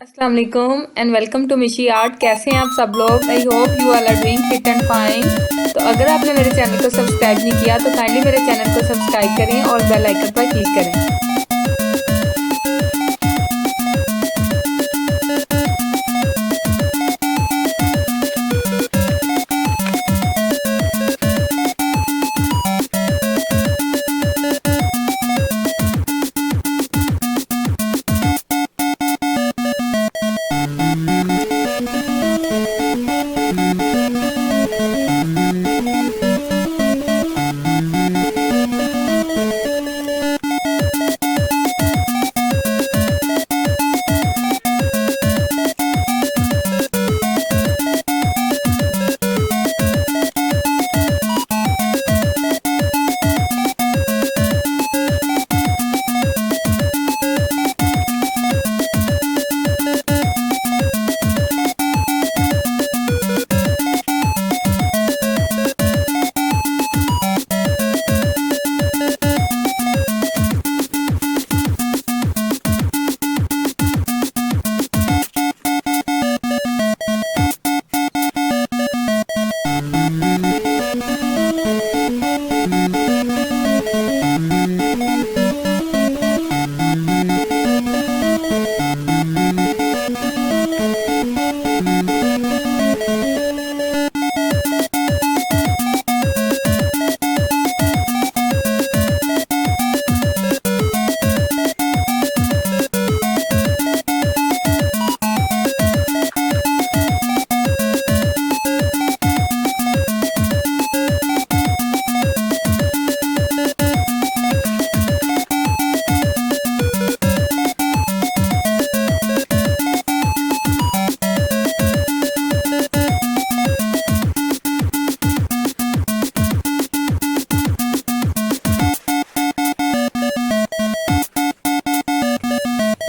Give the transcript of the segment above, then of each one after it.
अस्सलाम वालेकुम and welcome to Mishi art. कैसे हैं आप सब लोग? I hope you all are doing fit and fine. तो अगर आपने मेरे चैनल को सब्सक्राइब नहीं किया तो काइंडली मेरे चैनल को सब्सक्राइब करें और बेल आइकन पर क्लिक करें।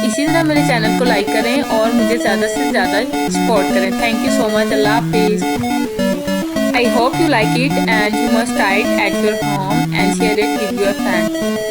इसी तरह मेरे चैनल को लाइक करें और मुझे ज़्यादा से ज़्यादा सपोर्ट करें। Thank you so much. अल्लाह हाफिज़। I hope you like it and you must try it at your home and share it with your friends.